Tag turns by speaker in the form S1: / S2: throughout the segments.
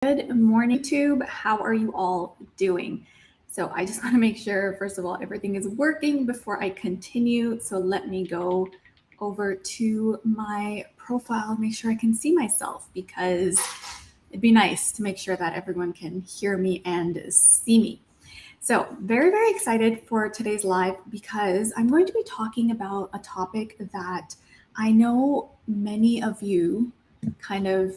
S1: Good morning, YouTube. How are you all doing? So I just want to make sure, first of all, everything is working before I continue. So let me go over to my profile, make sure I can see myself, because it'd be nice to make sure that everyone can hear me and see me. So very, very excited for today's live because I'm going to be talking about a topic that I know many of you kind of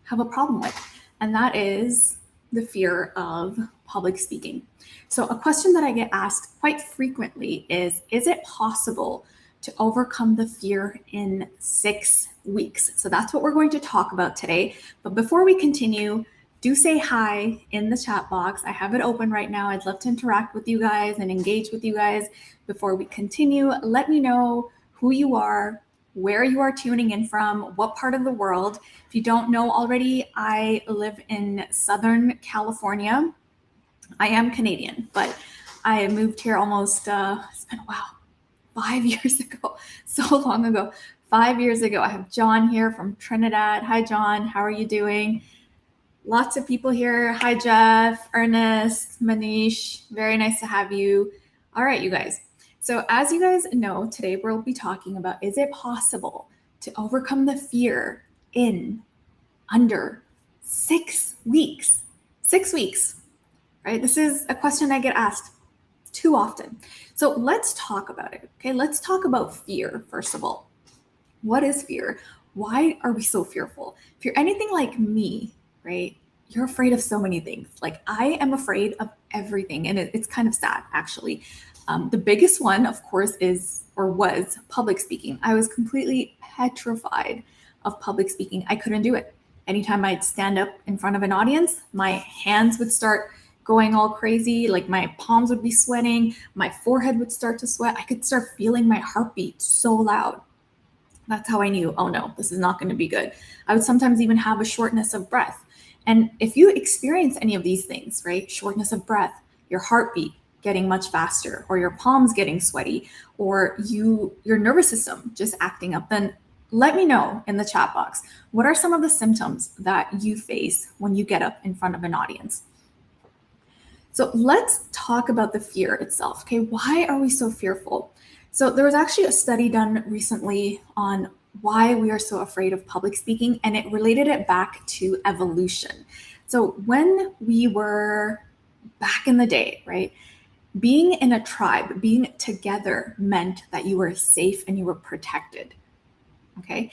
S1: have a problem with, and that is the fear of public speaking. So a question that I get asked quite frequently is it possible to overcome the fear in 6 weeks? So that's what we're going to talk about today. But before we continue, do say hi in the chat box. I have it open right now. I'd love to interact with you guys and engage with you guys before we continue. Let me know who you are, where you are tuning in from, what part of the world. If you don't know already, I live in Southern California. I am Canadian, but I moved here almost, it's been, wow, 5 years ago, so long ago. 5 years ago. I have John here from Trinidad. Hi, John. How are you doing? Lots of people here. Hi, Jeff, Ernest, Manish. Very nice to have you. All right, you guys. So as you guys know, today we'll be talking about, is it possible to overcome the fear in under 6 weeks? 6 weeks, right? This is a question I get asked too often. So let's talk about it, okay? Let's talk about fear, first of all. What is fear? Why are we so fearful? If you're anything like me, right, you're afraid of so many things. Like, I am afraid of everything, and it's kind of sad, actually. The biggest one, of course, was public speaking. I was completely petrified of public speaking. I couldn't do it. Anytime I'd stand up in front of an audience, my hands would start going all crazy, like my palms would be sweating, my forehead would start to sweat. I could start feeling my heartbeat so loud. That's how I knew, oh no, this is not going to be good. I would sometimes even have a shortness of breath. And if you experience any of these things, right, shortness of breath, your heartbeat getting much faster, or your palms getting sweaty, or your nervous system just acting up, then let me know in the chat box. What are some of the symptoms that you face when you get up in front of an audience? So let's talk about the fear itself. Okay, why are we so fearful? So there was actually a study done recently on why we are so afraid of public speaking, and it related it back to evolution. So when we were back in the day, right, being in a tribe, being together meant that you were safe and you were protected. Okay.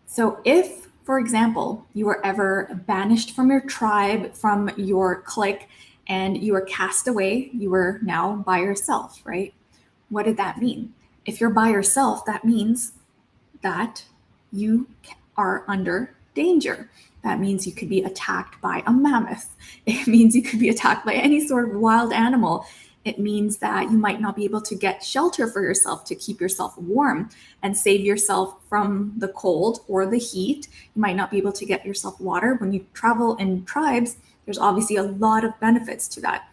S1: So if, for example, you were ever banished from your tribe, from your clique, and you were cast away, you were now by yourself, right? What did that mean? If you're by yourself, that means that you are under danger. That means you could be attacked by a mammoth. It means you could be attacked by any sort of wild animal. It means that you might not be able to get shelter for yourself to keep yourself warm and save yourself from the cold or the heat. You might not be able to get yourself water. When you travel in tribes, there's obviously a lot of benefits to that.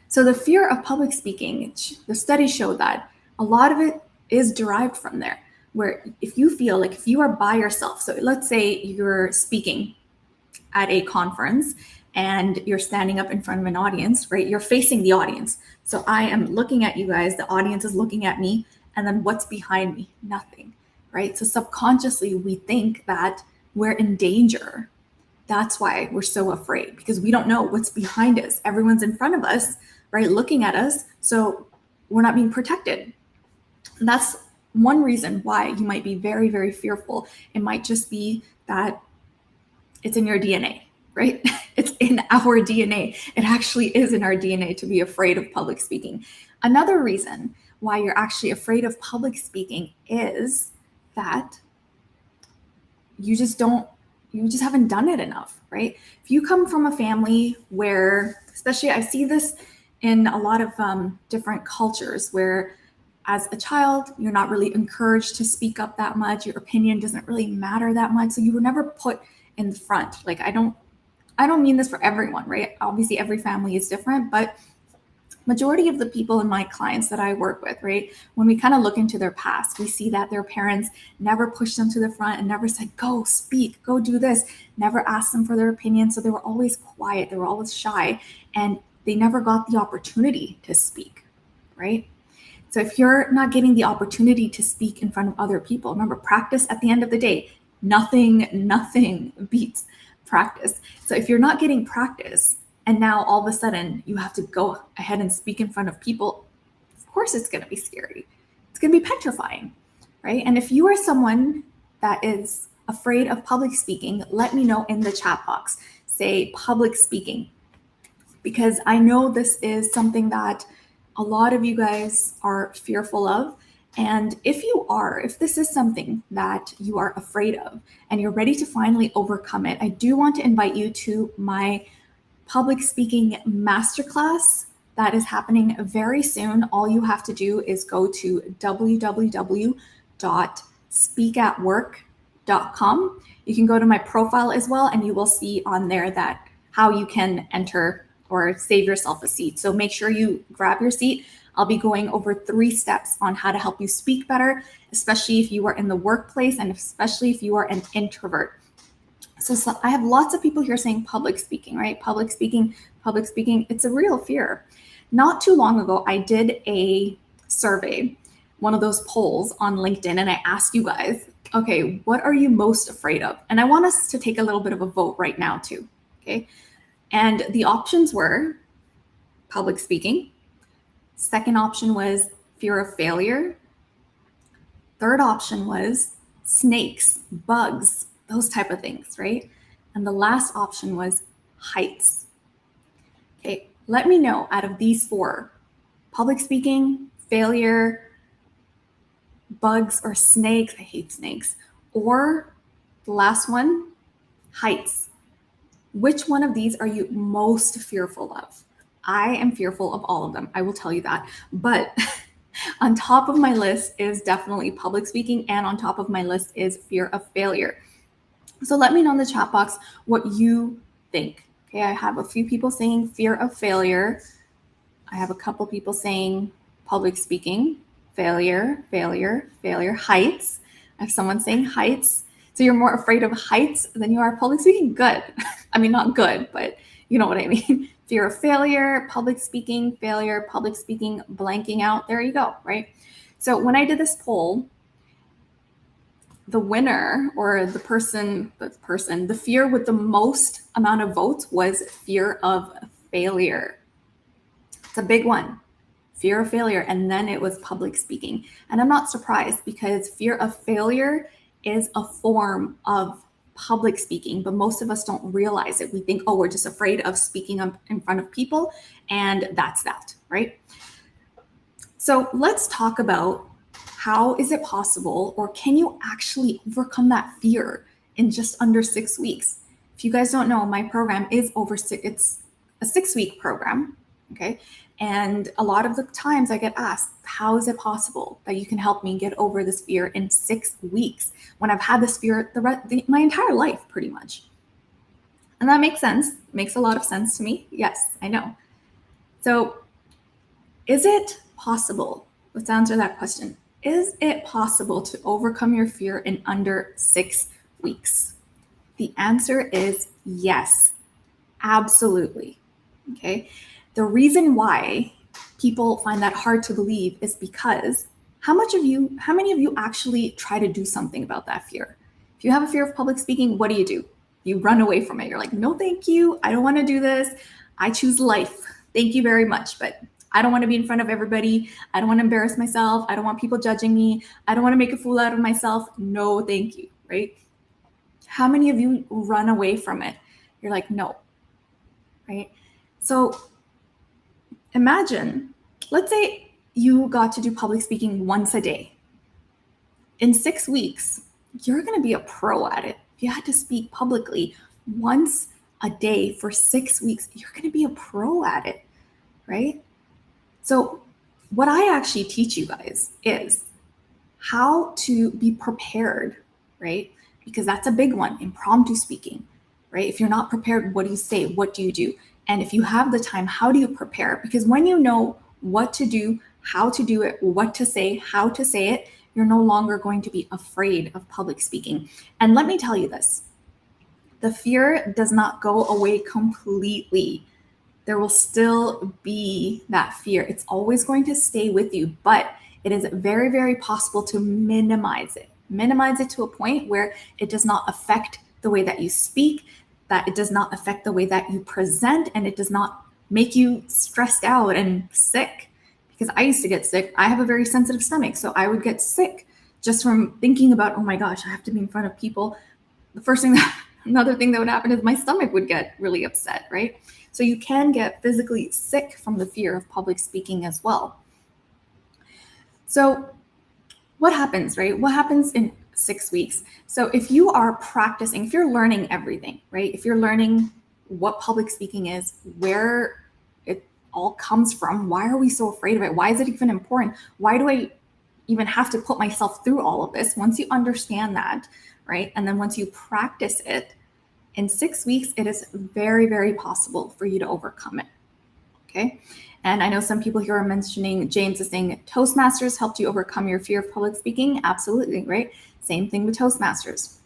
S1: So the fear of public speaking, the studies show that a lot of it is derived from there, where if you feel like if you are by yourself, so let's say you're speaking at a conference and you're standing up in front of an audience, right? You're facing the audience. So I am looking at you guys, the audience is looking at me, and then what's behind me? Nothing, right? So subconsciously, we think that we're in danger. That's why we're so afraid, because we don't know what's behind us. Everyone's in front of us, right, looking at us. So we're not being protected. And that's one reason why you might be very, very fearful. It might just be that it's in your DNA, right? It's in our DNA. It actually is in our DNA to be afraid of public speaking. Another reason why you're actually afraid of public speaking is that you just haven't done it enough, right? If you come from a family where, especially I see this in a lot of different cultures, where as a child, you're not really encouraged to speak up that much. Your opinion doesn't really matter that much. So you were never put in the front. Like, I don't mean this for everyone, right? Obviously every family is different, but Majority of the people and my clients that I work with, right, when we kind of look into their past, we see that their parents never pushed them to the front and never said, go speak, go do this, never asked them for their opinion. So they were always quiet, they were always shy, and they never got the opportunity to speak, right? So if you're not getting the opportunity to speak in front of other people, remember, practice at the end of the day, nothing beats practice. So if you're not getting practice, and now all of a sudden you have to go ahead and speak in front of people, of course it's going to be scary. It's going to be petrifying, right? And if you are someone that is afraid of public speaking, let me know in the chat box. Say public speaking, because I know this is something that a lot of you guys are fearful of. And if this is something that you are afraid of and you're ready to finally overcome it, I do want to invite you to my public speaking masterclass that is happening very soon. All you have to do is go to www.speakatwork.com. You can go to my profile as well, and you will see on there that how you can enter or save yourself a seat. So make sure you grab your seat. I'll be going over 3 steps on how to help you speak better, especially if you are in the workplace and especially if you are an introvert. So I have lots of people here saying public speaking, right? Public speaking. It's a real fear. Not too long ago, I did a survey, one of those polls on LinkedIn, and I asked you guys, okay, what are you most afraid of? And I want us to take a little bit of a vote right now too, okay? And the options were public speaking. Second option was fear of failure. Third option was snakes, bugs, those type of things, right? And the last option was heights. Okay, let me know out of these 4, public speaking, failure, bugs or snakes, I hate snakes, or the last one, heights. Which one of these are you most fearful of? I am fearful of all of them, I will tell you that. But on top of my list is definitely public speaking, and on top of my list is fear of failure. So let me know in the chat box what you think. Okay, I have a few people saying fear of failure. I have a couple people saying public speaking, failure, heights. I have someone saying heights. So you're more afraid of heights than you are public speaking? Good. I mean, not good, but you know what I mean. Fear of failure, public speaking, failure, public speaking, blanking out. There you go, right? So when I did this poll, the winner or the fear with the most amount of votes was fear of failure. It's a big one, fear of failure. And then it was public speaking. And I'm not surprised, because fear of failure is a form of public speaking, but most of us don't realize it. We think, oh, we're just afraid of speaking up in front of people, and that's that, right? So let's talk about how is it possible, or can you actually overcome that fear in just under 6 weeks? If you guys don't know, my program is it's a 6-week program, okay? And a lot of the times I get asked, how is it possible that you can help me get over this fear in 6 weeks when I've had this fear my entire life, pretty much? And that makes sense. Makes a lot of sense to me. Yes, I know. So is it possible? Let's answer that question. Is it possible to overcome your fear in under 6 weeks? The answer is yes, absolutely. Okay. The reason why people find that hard to believe is because how many of you actually try to do something about that fear? If you have a fear of public speaking, what do? You run away from it. You're like, no, thank you. I don't want to do this. I choose life. Thank you very much. But I don't want to be in front of everybody. I don't want to embarrass myself. I don't want people judging me. I don't want to make a fool out of myself. No, thank you, right? How many of you run away from it? You're like, no, right? So imagine, let's say you got to do public speaking once a day. In 6 weeks, you're going to be a pro at it. If you had to speak publicly once a day for 6 weeks, you're going to be a pro at it, right? So what I actually teach you guys is how to be prepared, right? Because that's a big one, impromptu speaking, right? If you're not prepared, what do you say? What do you do? And if you have the time, how do you prepare? Because when you know what to do, how to do it, what to say, how to say it, you're no longer going to be afraid of public speaking. And let me tell you this, the fear does not go away completely. There will still be that fear. It's always going to stay with you, but it is very, very possible to minimize it. Minimize it to a point where it does not affect the way that you speak, that it does not affect the way that you present, and it does not make you stressed out and sick. Because I used to get sick. I have a very sensitive stomach, so I would get sick just from thinking about, oh my gosh, I have to be in front of people. Another thing that would happen is my stomach would get really upset, right? So you can get physically sick from the fear of public speaking as well. So what happens, right? What happens in 6 weeks? So if you are practicing, if you're learning everything, right? If you're learning what public speaking is, where it all comes from, why are we so afraid of it? Why is it even important? Why do I even have to put myself through all of this? Once you understand that, right? And then once you practice it, in 6 weeks, it is very, very possible for you to overcome it. Okay. And I know some people here are mentioning, James is saying Toastmasters helped you overcome your fear of public speaking. Absolutely, right? Same thing with Toastmasters.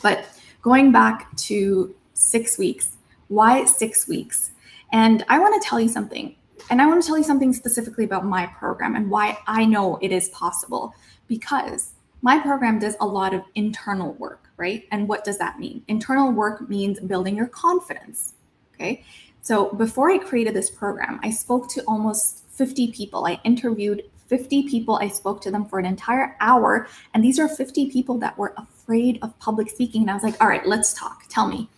S1: But going back to 6 weeks, why 6 weeks? And I want to tell you something. And I want to tell you something specifically about my program and why I know it is possible. Because my program does a lot of internal work, right? And what does that mean? Internal work means building your confidence, okay? So before I created this program, I spoke to almost 50 people. I interviewed 50 people. I spoke to them for an entire hour. And these are 50 people that were afraid of public speaking. And I was like, all right, let's talk. Tell me,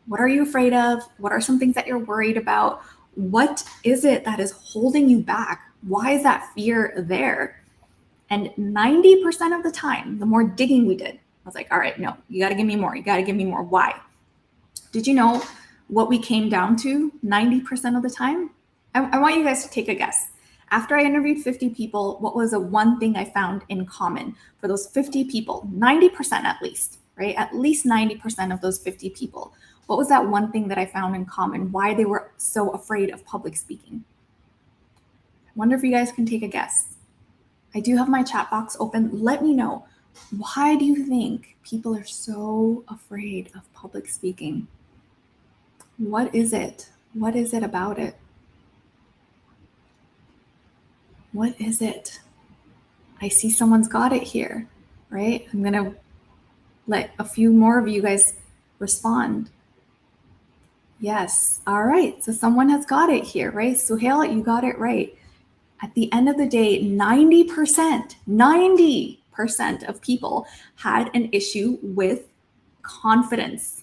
S1: what are you afraid of? What are some things that you're worried about? What is it that is holding you back? Why is that fear there? And 90% of the time, the more digging we did, I was like, all right, no, you got to give me more. You got to give me more. Why? Did you know what we came down to 90% of the time? I want you guys to take a guess. After I interviewed 50 people, what was the one thing I found in common for those 50 people? 90% at least, right? At least 90% of those 50 people. What was that one thing that I found in common? Why they were so afraid of public speaking? I wonder if you guys can take a guess. I do have my chat box open. Let me know. Why do you think people are so afraid of public speaking? What is it? What is it about it? What is it? I see someone's got it here, right? I'm going to let a few more of you guys respond. Yes. All right. So someone has got it here, right? Suhail, you got it right. At the end of the day, 90% of people had an issue with confidence.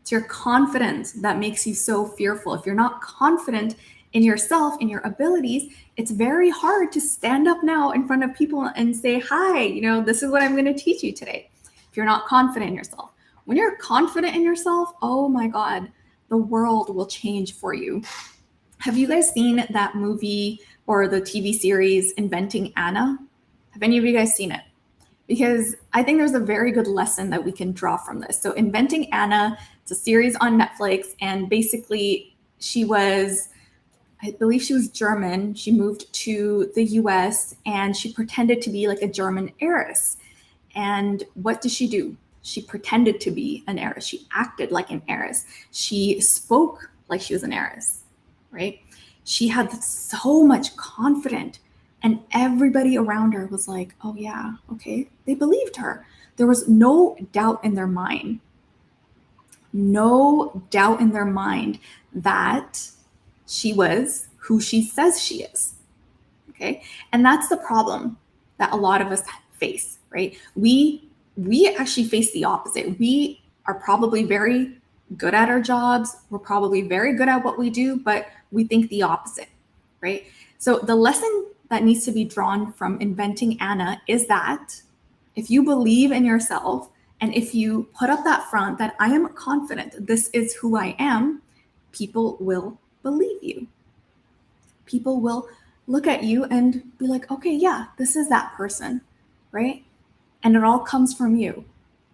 S1: It's your confidence that makes you so fearful. If you're not confident in yourself, in your abilities, it's very hard to stand up now in front of people and say, hi, this is what I'm going to teach you today. If you're not confident in yourself. When you're confident in yourself, oh my God, the world will change for you. Have you guys seen that movie or the TV series Inventing Anna? Have any of you guys seen it? Because I think there's a very good lesson that we can draw from this. So Inventing Anna, it's a series on Netflix, and basically I believe she was German. She moved to the US and she pretended to be like a German heiress. And what did she do? She pretended to be an heiress. She acted like an heiress. She spoke like she was an heiress, right? She had so much confidence, and everybody around her was like, oh yeah, okay. They believed her. There was no doubt in their mind. No doubt in their mind that she was who she says she is. Okay. And that's the problem that a lot of us face, right? We actually face the opposite. We are probably very good at our jobs. We're probably very good at what we do, but we think the opposite, right? So the lesson that needs to be drawn from Inventing Anna is that if you believe in yourself and if you put up that front that I am confident, this is who I am, people will believe you. People will look at you and be like, okay, yeah, this is that person, right? And it all comes from you.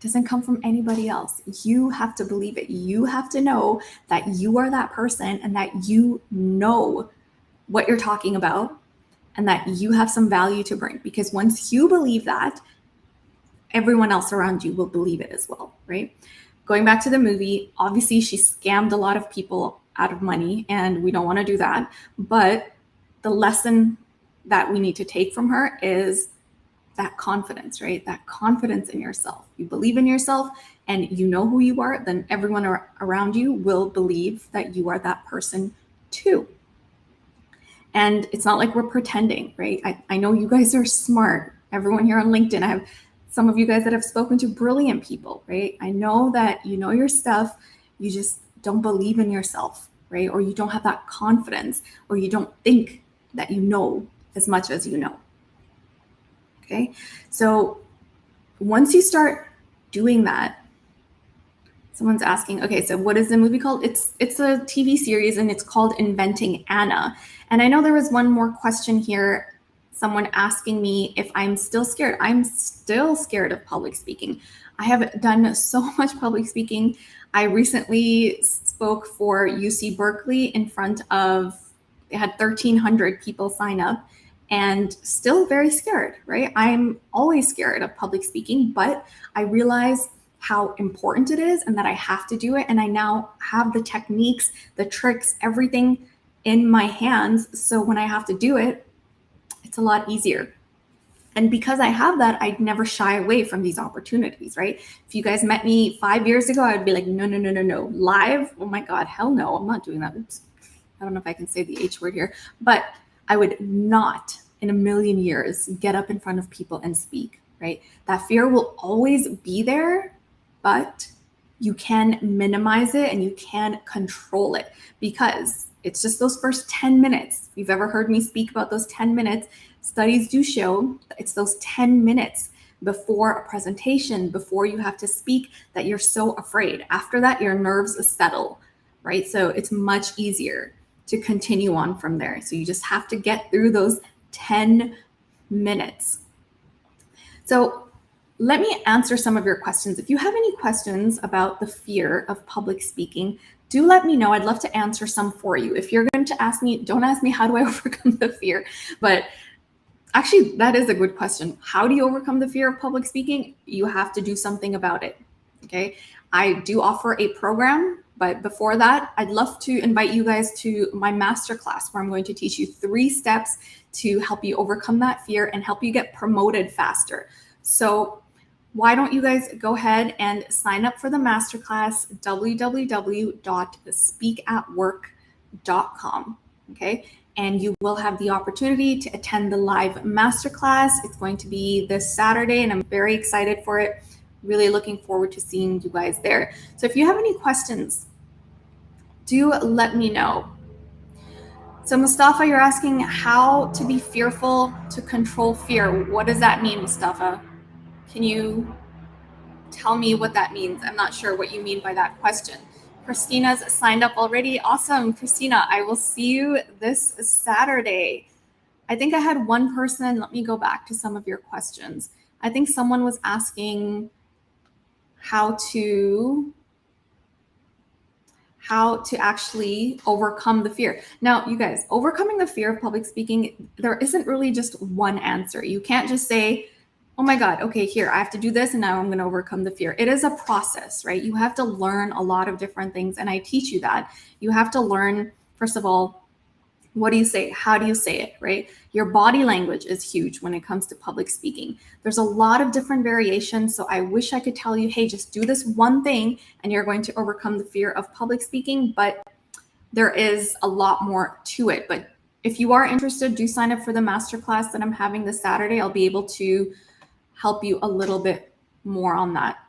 S1: doesn't come from anybody else. You have to believe it. You have to know that you are that person and that you know what you're talking about and that you have some value to bring. Because once you believe that, everyone else around you will believe it as well, right? Going back to the movie, obviously she scammed a lot of people out of money, and we don't want to do that. But the lesson that we need to take from her is that confidence, right? That confidence in yourself. You believe in yourself and you know who you are, then everyone around you will believe that you are that person too. And it's not like we're pretending, right? I know you guys are smart. Everyone here on LinkedIn, I have some of you guys that have spoken to brilliant people, right? I know that you know your stuff, you just don't believe in yourself, right? Or you don't have that confidence, or you don't think that you know as much as you know. Okay, so once you start doing that, someone's asking, okay, so what is the movie called? It's a TV series and it's called Inventing Anna. And I know there was one more question here, someone asking me if I'm still scared. I'm still scared of public speaking. I have done so much public speaking. I recently spoke for UC Berkeley in front of, they had 1,300 people sign up, and still very scared, right? I'm always scared of public speaking, but I realize how important it is and that I have to do it. And I now have the techniques, the tricks, everything in my hands. So when I have to do it, it's a lot easier. And because I have that, I'd never shy away from these opportunities, right? If you guys met me 5 years ago, I'd be like, no. Live? Oh my God, hell no, I'm not doing that. Oops. I don't know if I can say the H word here, but I would not in a million years get up in front of people and speak, right? That fear will always be there, but you can minimize it and you can control it, because it's just those first 10 minutes. If you've ever heard me speak about those 10 minutes, studies do show that it's those 10 minutes before a presentation, before you have to speak, that you're so afraid. After that, your nerves settle, right? So it's much easier to continue on from there. So you just have to get through those 10 minutes. So let me answer some of your questions. If you have any questions about the fear of public speaking, do let me know. I'd love to answer some for you. If you're going to ask me, don't ask me how do I overcome the fear, but actually that is a good question. How do you overcome the fear of public speaking? You have to do something about it, okay? I do offer a program, but before that, I'd love to invite you guys to my masterclass where I'm going to teach you 3 steps to help you overcome that fear and help you get promoted faster. So why don't you guys go ahead and sign up for the masterclass, www.speakatwork.com, okay? And you will have the opportunity to attend the live masterclass. It's going to be this Saturday, and I'm very excited for it. Really looking forward to seeing you guys there. So if you have any questions, do let me know. So Mustafa, you're asking how to be fearful to control fear. What does that mean, Mustafa? Can you tell me what that means? I'm not sure what you mean by that question. Christina's signed up already. Awesome, Christina. I will see you this Saturday. I think I had one person. Let me go back to some of your questions. I think someone was asking how to actually overcome the fear. Now, you guys, overcoming the fear of public speaking, there isn't really just one answer. You can't just say, oh my God, okay, here, I have to do this and now I'm going to overcome the fear. It is a process, right? You have to learn a lot of different things, and I teach you that. You have to learn, first of all, what do you say? How do you say it, right? Your body language is huge when it comes to public speaking. There's a lot of different variations. So I wish I could tell you, hey, just do this one thing and you're going to overcome the fear of public speaking, but there is a lot more to it. But if you are interested, do sign up for the masterclass that I'm having this Saturday. I'll be able to help you a little bit more on that.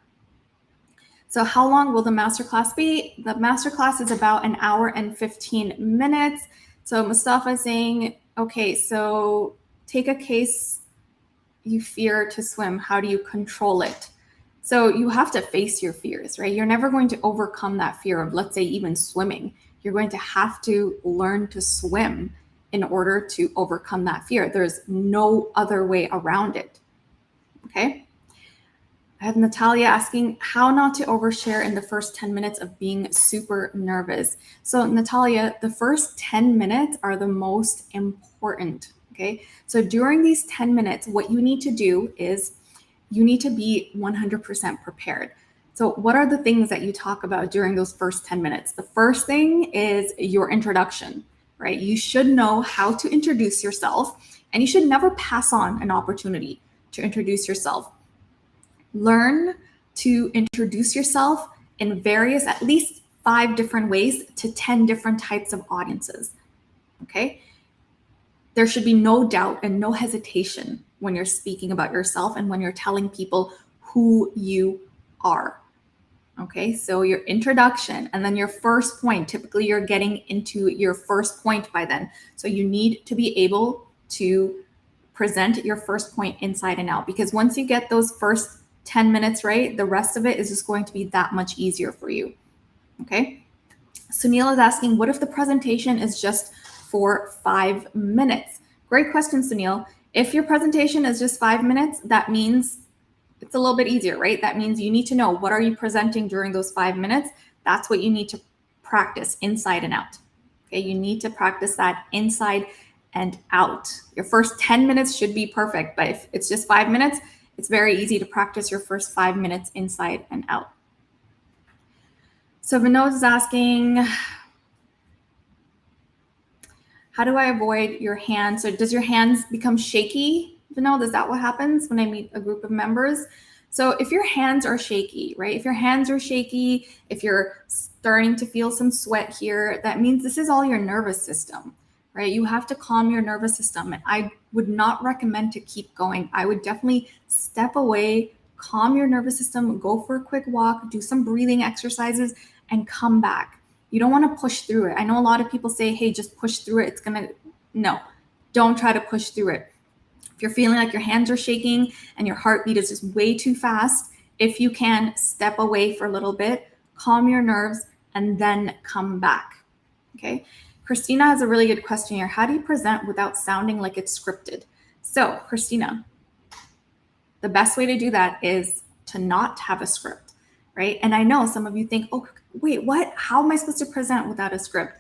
S1: So how long will the masterclass be? The masterclass is about an hour and 15 minutes. So Mustafa is saying, okay, so take a case you fear to swim. How do you control it? So you have to face your fears, right? You're never going to overcome that fear of, let's say, even swimming. You're going to have to learn to swim in order to overcome that fear. There's no other way around it, okay? I have Natalia asking how not to overshare in the first 10 minutes of being super nervous. So Natalia, the first 10 minutes are the most important, okay? So during these 10 minutes, what you need to do is you need to be 100% prepared. So what are the things that you talk about during those first 10 minutes? The first thing is your introduction, right? You should know how to introduce yourself, and you should never pass on an opportunity to introduce yourself. Learn to introduce yourself in various, at least 5 different ways to 10 different types of audiences. Okay? There should be no doubt and no hesitation when you're speaking about yourself and when you're telling people who you are. Okay, so your introduction and then your first point. Typically, you're getting into your first point by then. So you need to be able to present your first point inside and out, because once you get those first 10 minutes right, the rest of it is just going to be that much easier for you. Okay. Sunil is asking, what if the presentation is just for 5 minutes? Great question, Sunil. If your presentation is just 5 minutes, that means it's a little bit easier, right? That means you need to know what are you presenting during those 5 minutes. That's what you need to practice inside and out. Okay, you need to practice that inside and out. Your first 10 minutes should be perfect, but if it's just 5 minutes, it's very easy to practice your first 5 minutes inside and out. So Vinod is asking, how do I avoid your hands? So does your hands become shaky? Vinod, is that what happens when I meet a group of members? So if your hands are shaky, right? If your hands are shaky, if you're starting to feel some sweat here, that means this is all your nervous system, right? You have to calm your nervous system. And I would not recommend to keep going. I would definitely step away, calm your nervous system, go for a quick walk, do some breathing exercises, and come back. You don't want to push through it. I know a lot of people say, hey, just push through it. No, don't try to push through it. If you're feeling like your hands are shaking and your heartbeat is just way too fast, if you can, step away for a little bit, calm your nerves, and then come back. Okay. Christina has a really good question here. How do you present without sounding like it's scripted? So, Christina, the best way to do that is to not have a script, right? And I know some of you think, oh, wait, what? How am I supposed to present without a script?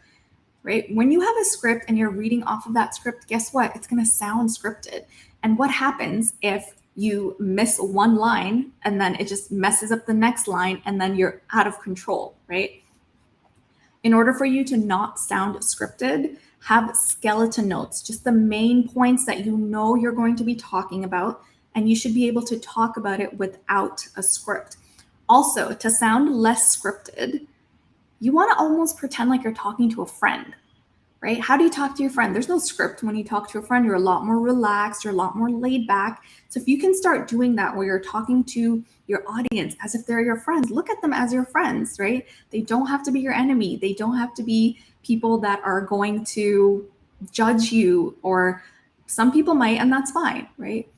S1: Right? When you have a script and you're reading off of that script, guess what? It's going to sound scripted. And what happens if you miss one line and then it just messes up the next line and then you're out of control, right? In order for you to not sound scripted, have skeleton notes, just the main points that you know you're going to be talking about, and you should be able to talk about it without a script. Also, to sound less scripted, you want to almost pretend like you're talking to a friend, right? How do you talk to your friend? There's no script when you talk to a friend. You're a lot more relaxed. You're a lot more laid back. So if you can start doing that where you're talking to your audience as if they're your friends, look at them as your friends, right? They don't have to be your enemy. They don't have to be people that are going to judge you, or some people might, and that's fine, right?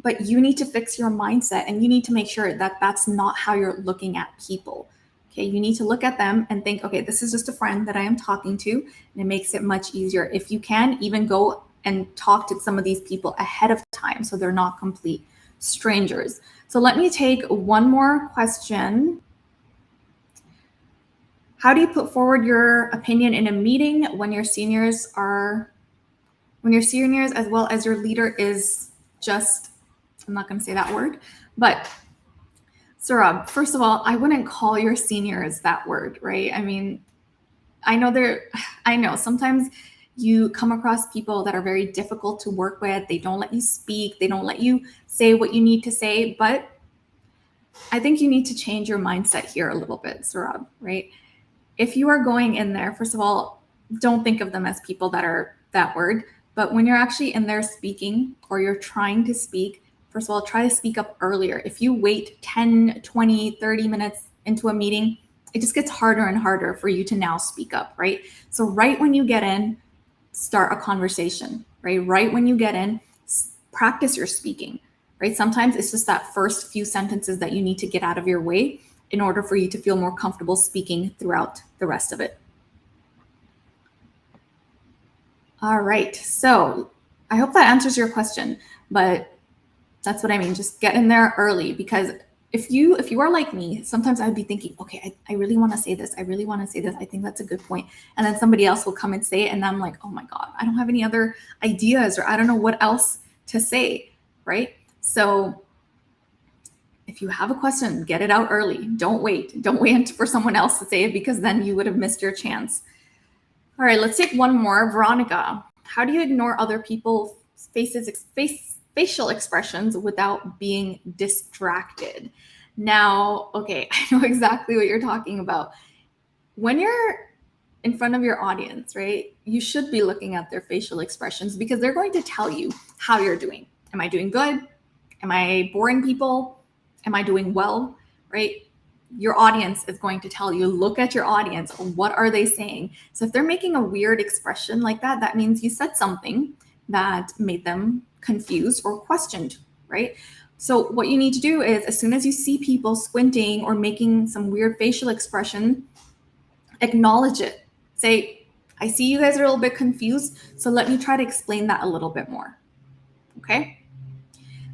S1: But you need to fix your mindset, and you need to make sure that that's not how you're looking at people. Okay, you need to look at them and think, okay, this is just a friend that I am talking to, and it makes it much easier. If you can, even go and talk to some of these people ahead of time so they're not complete strangers. So let me take one more question. How do you put forward your opinion in a meeting when your seniors as well as your leader is just, I'm not going to say that word, but Saurabh, first of all, I wouldn't call your seniors that word, right? I mean, I know sometimes you come across people that are very difficult to work with. They don't let you speak. They don't let you say what you need to say. But I think you need to change your mindset here a little bit, Saurabh, right? If you are going in there, first of all, don't think of them as people that are that word. But when you're actually in there speaking, or you're trying to speak, first of all, try to speak up earlier. If you wait 10, 20, 30 minutes into a meeting, it just gets harder and harder for you to now speak up, right? So right when you get in, start a conversation, right? Right when you get in, practice your speaking, right? Sometimes it's just that first few sentences that you need to get out of your way in order for you to feel more comfortable speaking throughout the rest of it. All right, so I hope that answers your question, but that's what I mean. Just get in there early, because if you are like me, sometimes I'd be thinking, okay, I really want to say this. I really want to say this. I think that's a good point. And then somebody else will come and say it. And I'm like, oh my God, I don't have any other ideas, or I don't know what else to say, right? So if you have a question, get it out early. Don't wait. Don't wait for someone else to say it, because then you would have missed your chance. All right, let's take one more. Veronica, how do you ignore other people's facial expressions without being distracted? Now, okay, I know exactly what you're talking about. When you're in front of your audience, right, you should be looking at their facial expressions, because they're going to tell you how you're doing. Am I doing good? Am I boring people? Am I doing well? Right? Your audience is going to tell you. Look at your audience. What are they saying? So if they're making a weird expression like that, that means you said something that made them confused or questioned, right? So what you need to do is, as soon as you see people squinting or making some weird facial expression, acknowledge it. Say, I see you guys are a little bit confused, so let me try to explain that a little bit more. Okay?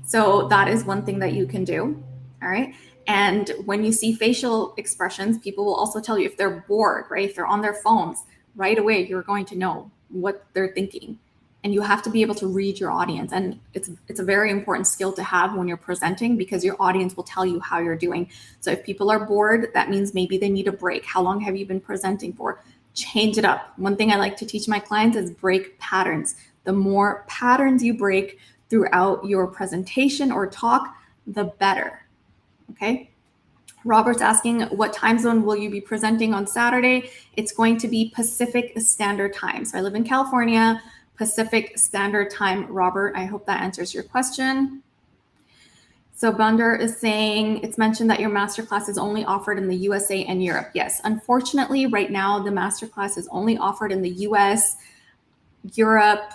S1: So that is one thing that you can do. All right. And when you see facial expressions, people will also tell you if they're bored, right? If they're on their phones, right away, you're going to know what they're thinking. And you have to be able to read your audience. And it's a very important skill to have when you're presenting, because your audience will tell you how you're doing. So if people are bored, that means maybe they need a break. How long have you been presenting for? Change it up. One thing I like to teach my clients is break patterns. The more patterns you break throughout your presentation or talk, the better. Okay. Robert's asking, what time zone will you be presenting on Saturday? It's going to be Pacific Standard Time. So I live in California, Pacific Standard Time. Robert, I hope that answers your question. So Bunder is saying, it's mentioned that your masterclass is only offered in the USA and Europe. Yes, unfortunately, right now, the masterclass is only offered in the US, Europe,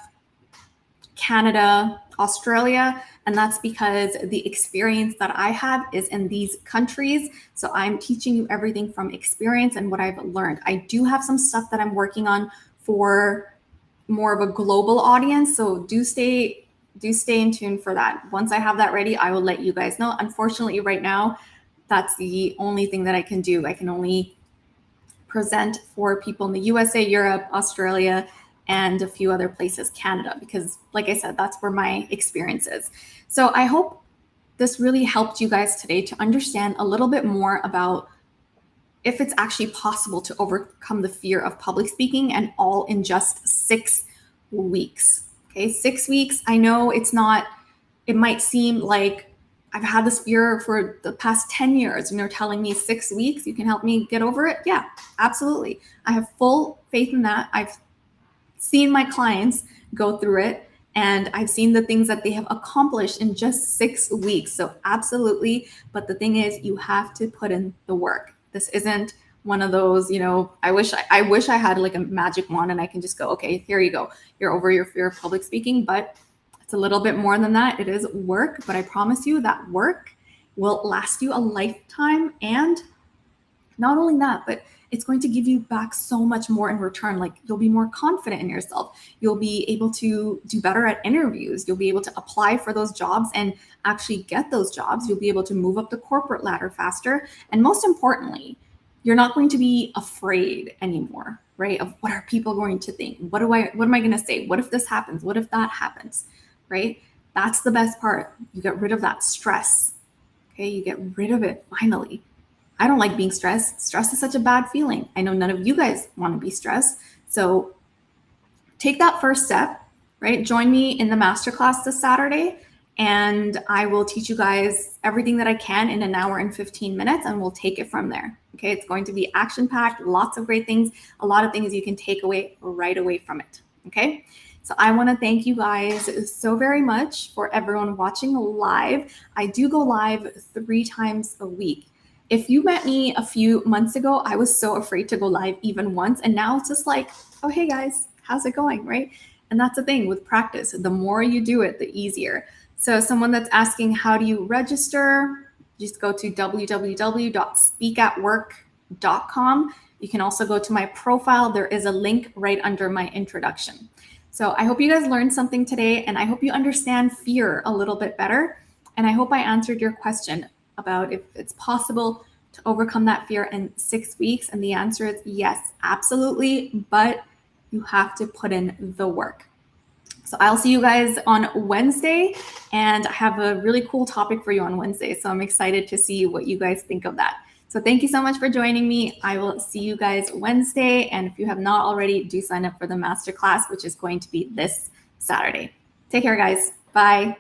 S1: Canada, Australia, and that's because the experience that I have is in these countries. So I'm teaching you everything from experience and what I've learned. I do have some stuff that I'm working on for more of a global audience. So do stay in tune for that. Once I have that ready, I will let you guys know. Unfortunately, right now, that's the only thing that I can do. I can only present for people in the USA, Europe, Australia, and a few other places, Canada, because like I said, that's where my experience is. So I hope this really helped you guys today to understand a little bit more about if it's actually possible to overcome the fear of public speaking, and all in just 6 weeks. Okay, 6 weeks. I know it might seem like I've had this fear for the past 10 years, and they're telling me 6 weeks, you can help me get over it. Yeah, absolutely. I have full faith in that. I've seen my clients go through it, and I've seen the things that they have accomplished in just 6 weeks. So absolutely. But the thing is, you have to put in the work. This isn't one of those, I wish I had like a magic wand and I can just go, okay, here you go. You're over your fear of public speaking, but it's a little bit more than that. It is work, but I promise you that work will last you a lifetime. And not only that, but it's going to give you back so much more in return. Like, you'll be more confident in yourself. You'll be able to do better at interviews. You'll be able to apply for those jobs and actually get those jobs. You'll be able to move up the corporate ladder faster. And most importantly, you're not going to be afraid anymore, right? Of what are people going to think? What am I going to say? What if this happens? What if that happens, right? That's the best part. You get rid of that stress. Okay, you get rid of it finally. I don't like being stressed. Stress is such a bad feeling. I know none of you guys want to be stressed. So take that first step, right? Join me in the masterclass this Saturday, and I will teach you guys everything that I can in an hour and 15 minutes, and we'll take it from there. Okay, it's going to be action-packed, lots of great things, a lot of things you can take away right away from it. Okay, so I want to thank you guys so very much for everyone watching live. I do go live 3 times a week. If you met me a few months ago, I was so afraid to go live even once. And now it's just like, oh, hey guys, how's it going, right? And that's the thing with practice. The more you do it, the easier. So someone that's asking, how do you register? Just go to www.speakatwork.com. You can also go to my profile. There is a link right under my introduction. So I hope you guys learned something today, and I hope you understand fear a little bit better. And I hope I answered your question about if it's possible to overcome that fear in 6 weeks. And the answer is yes, absolutely. But you have to put in the work. So I'll see you guys on Wednesday, and I have a really cool topic for you on Wednesday. So I'm excited to see what you guys think of that. So thank you so much for joining me. I will see you guys Wednesday. And if you have not already, do sign up for the masterclass, which is going to be this Saturday. Take care, guys. Bye.